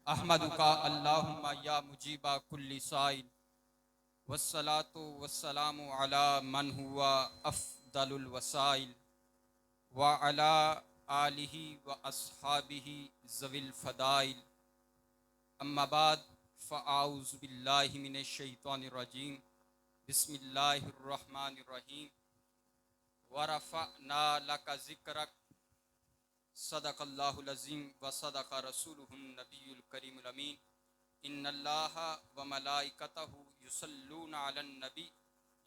अहमदुका अल्लाहुम्मा या मुजीबा कुल्ली साइल वस्सलातु वस्सलामु अला मन हुआ अफ़दलुल वसाइल व अला आलिहि व अस्हाबिहि ज़विल फ़दाइल अम्मा बाद फ़आऊज़ु बिल्लाहि मिनश शैतानिर रजीम बिस्मिल्लाहिर रहमानिर रहीम व रफ़अना लका ज़िक्रक सदक़ल्लाहुल अज़ीम व सदक़ रसूलुहुन नबियुल करीमुल अमीन इन्नल्लाहा व मलाइकतहु युसल्लूना अलन नबी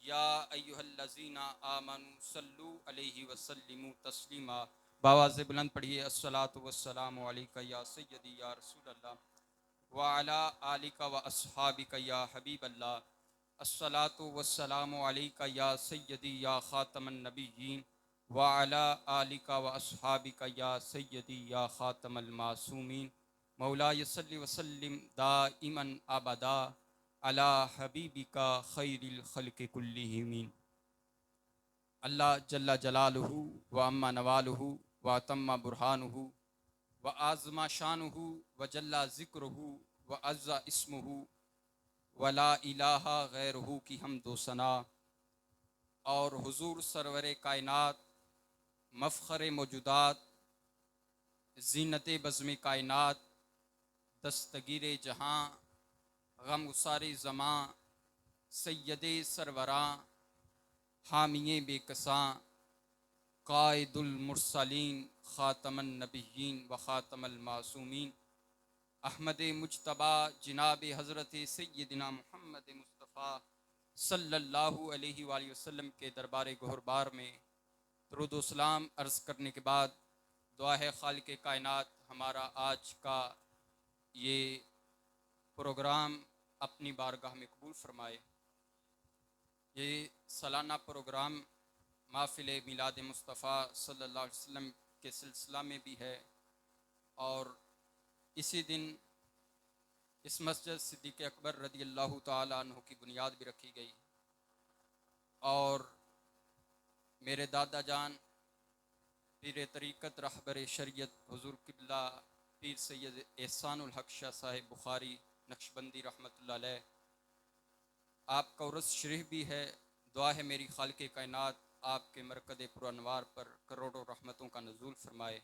या अय्युहल्लज़ीना आमनु सल्लु अलैहि व सल्लिमु तस्लीमा। बावाज़ बुलंद पढ़िए अस्सलातु वस्सलामु अलैका या सय्यदी या रसूलल्लाह व अला आलिका व अस्हाबिका या हबीबल्लाह। अस्सलातु वस्सलामु अलैका या सय्यदी या ख़ातमन नबिय्यीन व अला आलिका व अस्हाबिका या सय्यदी या ख़ातमल मासूमीन। मौला यसल्लि वसल्लिम दाइमन अबदा अला हबीबिका खैरिल खल्क़ि कुल्लिहिम। अल्लाह जल्ला जलालुहु व अम्मा नवालुहु व तम्मा बुरहानुहु व आज़मा शानुहु व जल्ला ज़िक्रुहु व अज़्ज़ा इस्मुहु व ला इलाहा गैरुहु की हमदो सना। और हुज़ूर सरवर कायनात, मफ़ख़र मौजूदात, ज़ीनत बज़्म कायनात, दस्तगीर जहाँ, गम गुसारे ज़मां, सैयदे सरवरां, हामिये बेकसां, क़ाइदुल मुरसलीन, ख़ातमन नबिय्यीन व ख़ातमल मासूमीन, अहमद मुज्तबा जनाब हज़रत सय्यदना मुहम्मद मुस्तफ़ा सल्लल्लाहु अलैहि वसल्लम के दरबार गौहरबार में दुरूद व सलाम अर्ज़ करने के बाद दुआ है खालिक़ कायनात हमारा आज का ये प्रोग्राम अपनी बारगाह में कबूल फ़रमाए। ये सालाना प्रोग्राम महफ़िल मिलाद मुस्तफ़ा सल्लल्लाहु अलैहि वसल्लम के सिलसिला में भी है और इसी दिन इस मस्जिद सिद्दीक़ अकबर रज़ियल्लाहु ताला अन्हु की बुनियाद भी रखी गई और मेरे दादा जान पीर तरीक़त रहबर शरीयत हुज़ूर क़िबला पीर सैयद एहसानुल हक़ शाह साहिब बुखारी नक्शबंदी रहमतुल्लाह अलैह, आपका उर्स शरीफ भी है। दुआ है मेरी खालिक़ कायनात आपके मरकज़ पुरअनवार पर करोड़ों रहमतों का नज़ूल फ़रमाए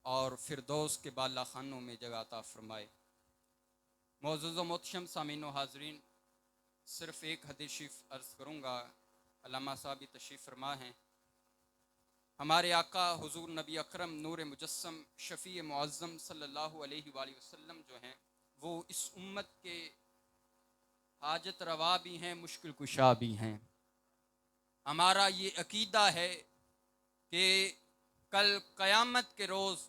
और फिरदौस के बाला खानों में जगह अता फ़रमाए। मौजूद मोहतरम सामीन व हाज़रीन, सिर्फ़ एक हदीस शरीफ अर्ज़ करूँगा। अल्लामा साहब भी तशरीफ़ फरमा हैं। हमारे आका हुज़ूर नबी अकरम नूर मुजस्सम शफ़ी मुअज़्ज़म सल्लल्लाहु अलैहि वसल्लम जो हैं वो इस उम्मत के हाजत रवा भी हैं, मुश्किल कुशा भी हैं। हमारा ये अकीदा है कि कल क़यामत के रोज़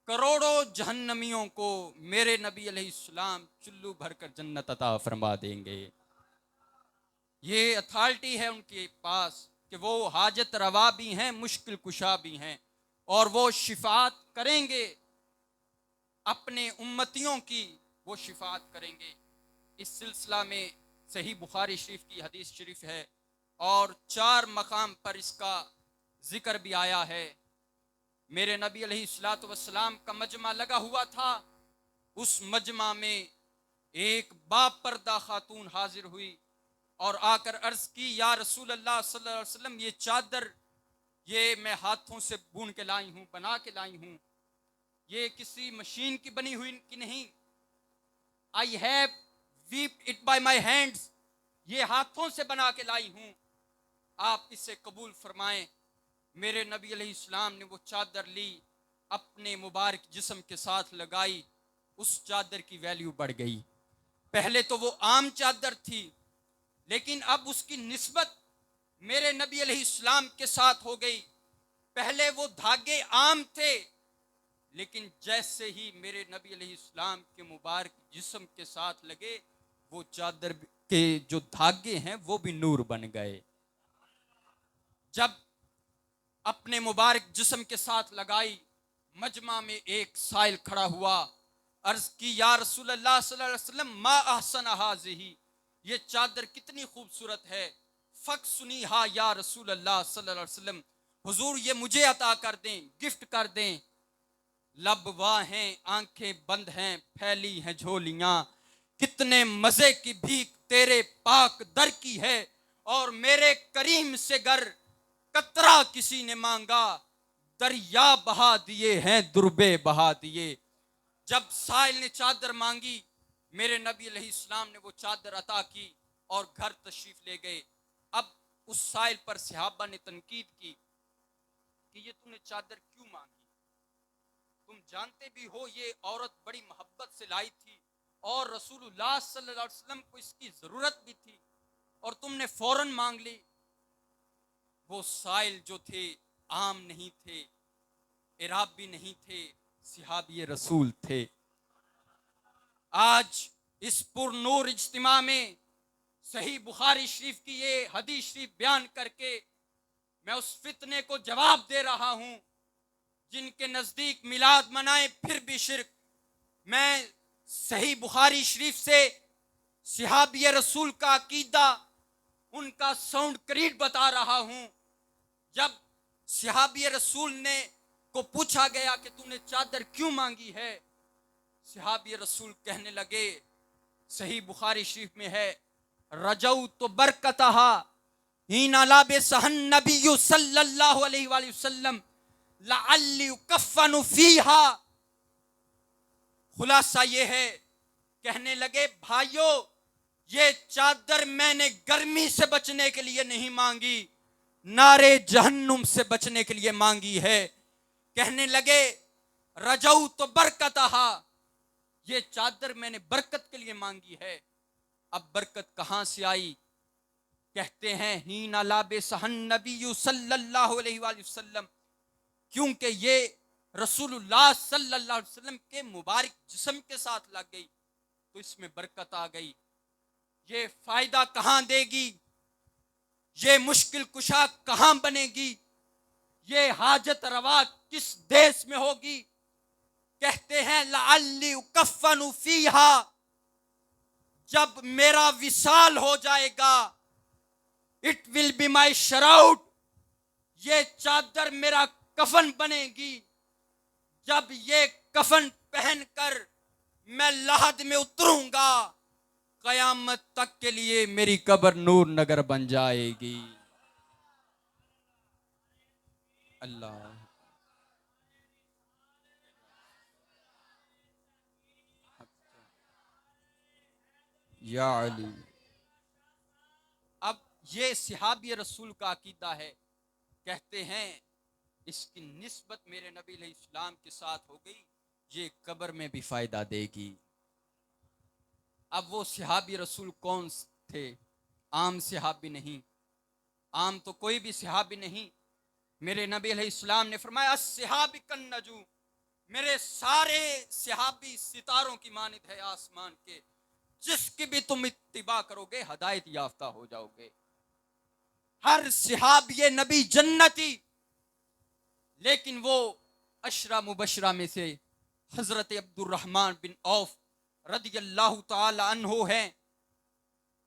करोड़ों जहन्नमियों को मेरे नबी अलैहिस्सलाम चुल्लू भरकर जन्नत अता फरमा देंगे। ये अथॉरिटी है उनके पास कि वो हाजत रवा भी हैं, मुश्किल कुशा भी हैं और वो शिफात करेंगे अपने उम्मतियों की, वो शिफात करेंगे। इस सिलसिला में सही बुखारी शरीफ की हदीस शरीफ है और 4 मकाम पर इसका जिक्र भी आया है। मेरे नबी अलैहिस्सलातु वस्सलाम का मजमा लगा हुआ था। उस मजमा में एक बापर्दा खातून हाजिर हुई और आकर अर्ज की, या रसूल अल्लाह सल्लल्लाहु अलैहि वसल्लम, ये चादर ये मैं हाथों से बुन के लाई हूँ, बना के लाई हूँ, ये किसी मशीन की बनी हुई की नहीं। I have weaved it by my hands, ये हाथों से बना के लाई हूँ, आप इसे कबूल फरमाएं। मेरे नबी अलैहिस्सलाम ने वो चादर ली, अपने मुबारक जिस्म के साथ लगाई। उस चादर की वैल्यू बढ़ गई। पहले तो वो आम चादर थी, लेकिन अब उसकी निस्बत मेरे नबी अलैहिस्सलाम के साथ हो गई। पहले वो धागे आम थे, लेकिन जैसे ही मेरे नबी अलैहिस्सलाम के मुबारक जिस्म के साथ लगे, वो चादर के जो धागे हैं वो भी नूर बन गए। जब अपने मुबारक जिस्म के साथ लगाई, मजमा में एक साइल खड़ा हुआ, अर्ज की, या रसूल अल्लाह सल्लल्लाहु अलैहि वसल्लम, मा अहसन हाज़िही, ये चादर कितनी खूबसूरत है। फ़क सुनी हा या रसूल अल्लाह सल्लल्लाहु अलैहि वसल्लम, हुजूर ये मुझे अता कर दें, गिफ्ट कर दें। लब वाह हैं, आंखें बंद हैं, फैली हैं झोलियां। कितने मजे की भीख तेरे पाक दर की है, और मेरे करीम से गर कतरा किसी ने मांगा, दरिया बहा दिए हैं, दुर्बे बहा दिए। जब साहिल ने चादर मांगी, मेरे नबी अलैहिस्सलाम ने वो चादर अता की और घर तशरीफ ले गए। अब उस साहिल पर सहाबा ने तनकीद की कि ये तूने चादर क्यों मांगी? तुम जानते भी हो ये औरत बड़ी मोहब्बत से लाई थी और रसूलुल्लाह सल्लल्लाहु अलैहि वसल्लम को इसकी जरूरत भी थी, और तुमने फौरन मांग ली। वो साइल जो थे आम नहीं थे, इराबी नहीं थे, सिहाबी रसूल थे। आज इस पुरनूर इज्तिमा में सही बुखारी शरीफ की ये हदीस शरीफ बयान करके मैं उस फितने को जवाब दे रहा हूं जिनके नजदीक मिलाद मनाए फिर भी शिरक। मैं सही बुखारी शरीफ से सिहाबी रसूल का अकीदा, उनका साउंड क्रीड बता रहा हूं। जब सिहाबी रसूल ने को पूछा गया कि तूने चादर क्यों मांगी है, सिहाबी रसूल कहने लगे, सही बुखारी शरीफ में है, रजऊ तो बरकतहा हीना लाबे सहन नबी सल्लल्लाहु अलैहि वसल्लम लअल्ली युकफ़नु फीहा। खुलासा ये है, कहने लगे भाइयों, ये चादर मैंने गर्मी से बचने के लिए नहीं मांगी, नारे जहन्नुम से बचने के लिए मांगी है। कहने लगे रजऊ तो बरकतहा, ये चादर मैंने बरकत के लिए मांगी है। अब बरकत कहां से आई? कहते हैं हीना लाबे सहन नबी सल्लल्लाहु अलैहि वसल्लम, क्योंकि ये रसूलुल्लाह सल्लल्लाहु अलैहि वसल्लम के मुबारक जिस्म के साथ लग गई तो इसमें बरकत आ गई। ये फायदा कहां देगी? ये मुश्किल कुशा कहां बनेगी? ये हाजत रवा किस देश में होगी? कहते हैं लअल्ली युकफ़नु फीहा, जब मेरा विसाल हो जाएगा, इट विल बी माई शराउट, ये चादर मेरा कफन बनेगी। जब ये कफन पहनकर मैं लाहद में उतरूंगा, कयामत तक के लिए मेरी कब्र नूर नगर बन जाएगी। अल्लाह या अली। अब ये सिहाबी रसूल का अकीदा है। कहते हैं इसकी निस्बत मेरे नबी अलैहिस्सलाम के साथ हो गई, ये कब्र में भी फायदा देगी। अब वो सिहाबी रसूल कौन थे? आम सिहाबी नहीं, आम तो कोई भी सिहाबी नहीं। मेरे नबी अलैहिस्सलाम ने फरमाया सिहाबी कन नजूम, मेरे सारे सिहाबी सितारों की मानित है आसमान के, जिसकी भी तुम इत्तिबा करोगे हदायत याफ्ता हो जाओगे। हर सिहाबी नबी जन्नती, लेकिन वो अशरा मुबशरा में से हजरत अब्दुर्रहमान बिन औफ रदियल्लाहु ताला अन्हो हैं,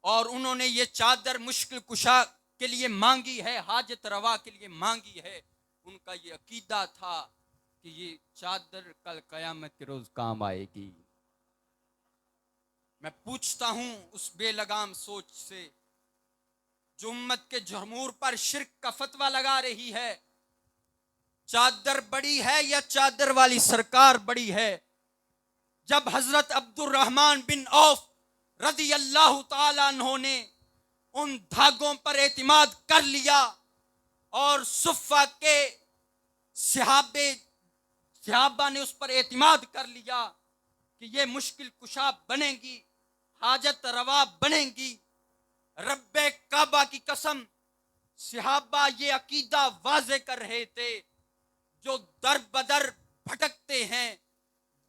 और उन्होंने ये चादर मुश्किल कुशा के लिए मांगी है, हाजत रवा के लिए मांगी है। उनका ये अकीदा था कि ये चादर कल कयामत के रोज काम आएगी। मैं पूछता हूं उस बेलगाम सोच से जो उम्मत के जमूर पर शिर्क का फतवा लगा रही है, चादर बड़ी है या चादर वाली सरकार बड़ी है? जब हजरत अब्दुर्रहमान बिन औफ रदी अल्लाह ताला अन्हो ने उन धागों पर एतिमाद कर लिया और सुफ़ा के सहाबा ने उस पर एतिमाद कर लिया कि ये मुश्किल कुशा बनेगी, हाजत रवा बनेगी, रब्बे काबा की कसम, सहाबा ये अकीदा वाजे कर रहे थे। जो दर बदर भटकते हैं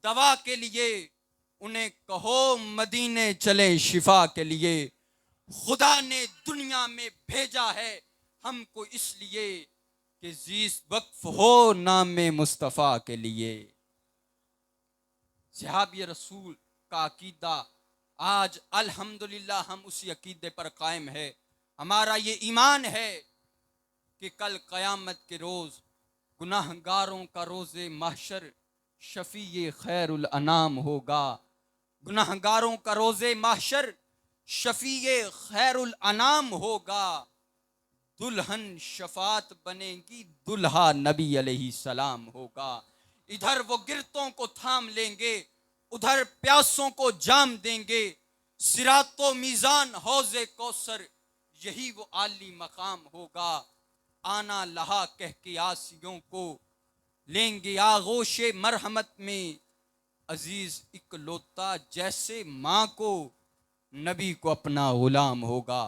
दवा के लिए, उन्हें कहो मदीने चले शिफा के लिए। खुदा ने दुनिया में भेजा है हमको इसलिए कि जीस वक्फ हो नाम मुस्तफ़ा के लिए। सहाबी रसूल का अकीदा आज अल्हम्दुलिल्लाह हम उसी अकीदे पर कायम है। हमारा ये ईमान है कि कल क़यामत के रोज़ गुनाहगारों का रोज़े महशर शफी खैरुल अनाम होगा। गुनाहगारों का रोजे माशर शफी खैरुल अनाम होगा। दुल्हन शफात बनेगी, दुल्हा नबी अलैहि सलाम होगा। इधर वो गिरतों को थाम लेंगे, उधर प्यासों को जाम देंगे। सिरातो मीजान हौजे कौसर, यही वो आली मकाम होगा। आना लहा कह के आसियों को लेंगे आगोशे मरहमत में। अजीज इकलौता जैसे माँ को, नबी को अपना गुलाम होगा,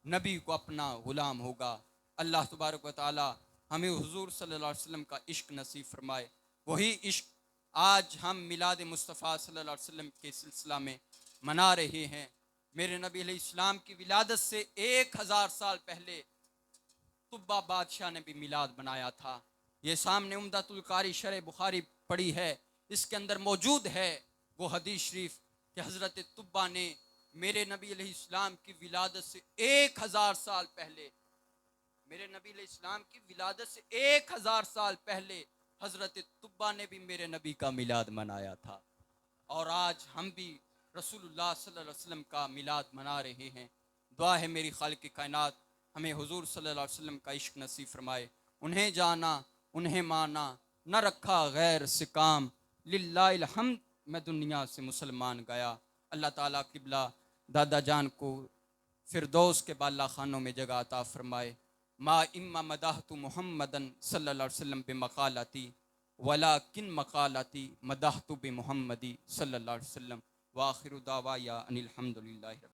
नबी को अपना गुलाम होगा। अल्लाह तबारक व तआला हमें हुजूर सल्लल्लाहु अलैहि वसल्लम का इश्क नसीब फरमाए। वही इश्क आज हम मिलाद मुस्तफ़ा सल्लल्लाहु अलैहि वसल्लम के सिलसिला में मना रहे हैं। मेरे नबी अलैहिस्सलाम की विलादत से 1000 साल पहले तुब्बा बादशाह ने भी मिलाद बनाया था। ये सामने उम्दतुल कारी शरह बुखारी पड़ी है, इसके अंदर मौजूद है वो हदीस शरीफ कि हज़रत तुब्बा ने मेरे नबी अलैहिस्सलाम की विलादत से 1000 साल पहले, मेरे नबी अलैहिस्सलाम की विलादत से 1000 साल पहले हज़रत तुब्बा ने भी मेरे नबी का मिलाद मनाया था। और आज हम भी रसूलुल्लाह सल्लल्लाहु अलैहि वसल्लम का मिलाद मना रहे हैं। दुआ है मेरी खालिक कायनात हमें हुजूर सल्लल्लाहु अलैहि वसल्लम का इश्क नसीब फरमाए। उन्हें जाना, उन्हें माना, न रखा गैर से काम, लिल्लाहिल हम्द मैं दुनिया से मुसलमान गया। अल्लाह ताला किबला दादा जान को फिरदौस के बाला खानों में जगह अता फरमाए। मा इम्मा मदाहतु मुहम्मदन सल्लल्लाहु अलैहि वसल्लम बेमकालती वला किन मकालती मदाहतु बे मुहम्मदी सल्लल्लाहु अलैहि वसल्लम। वाखिरु दावा या अनिल हम्दुलिल्लाहि।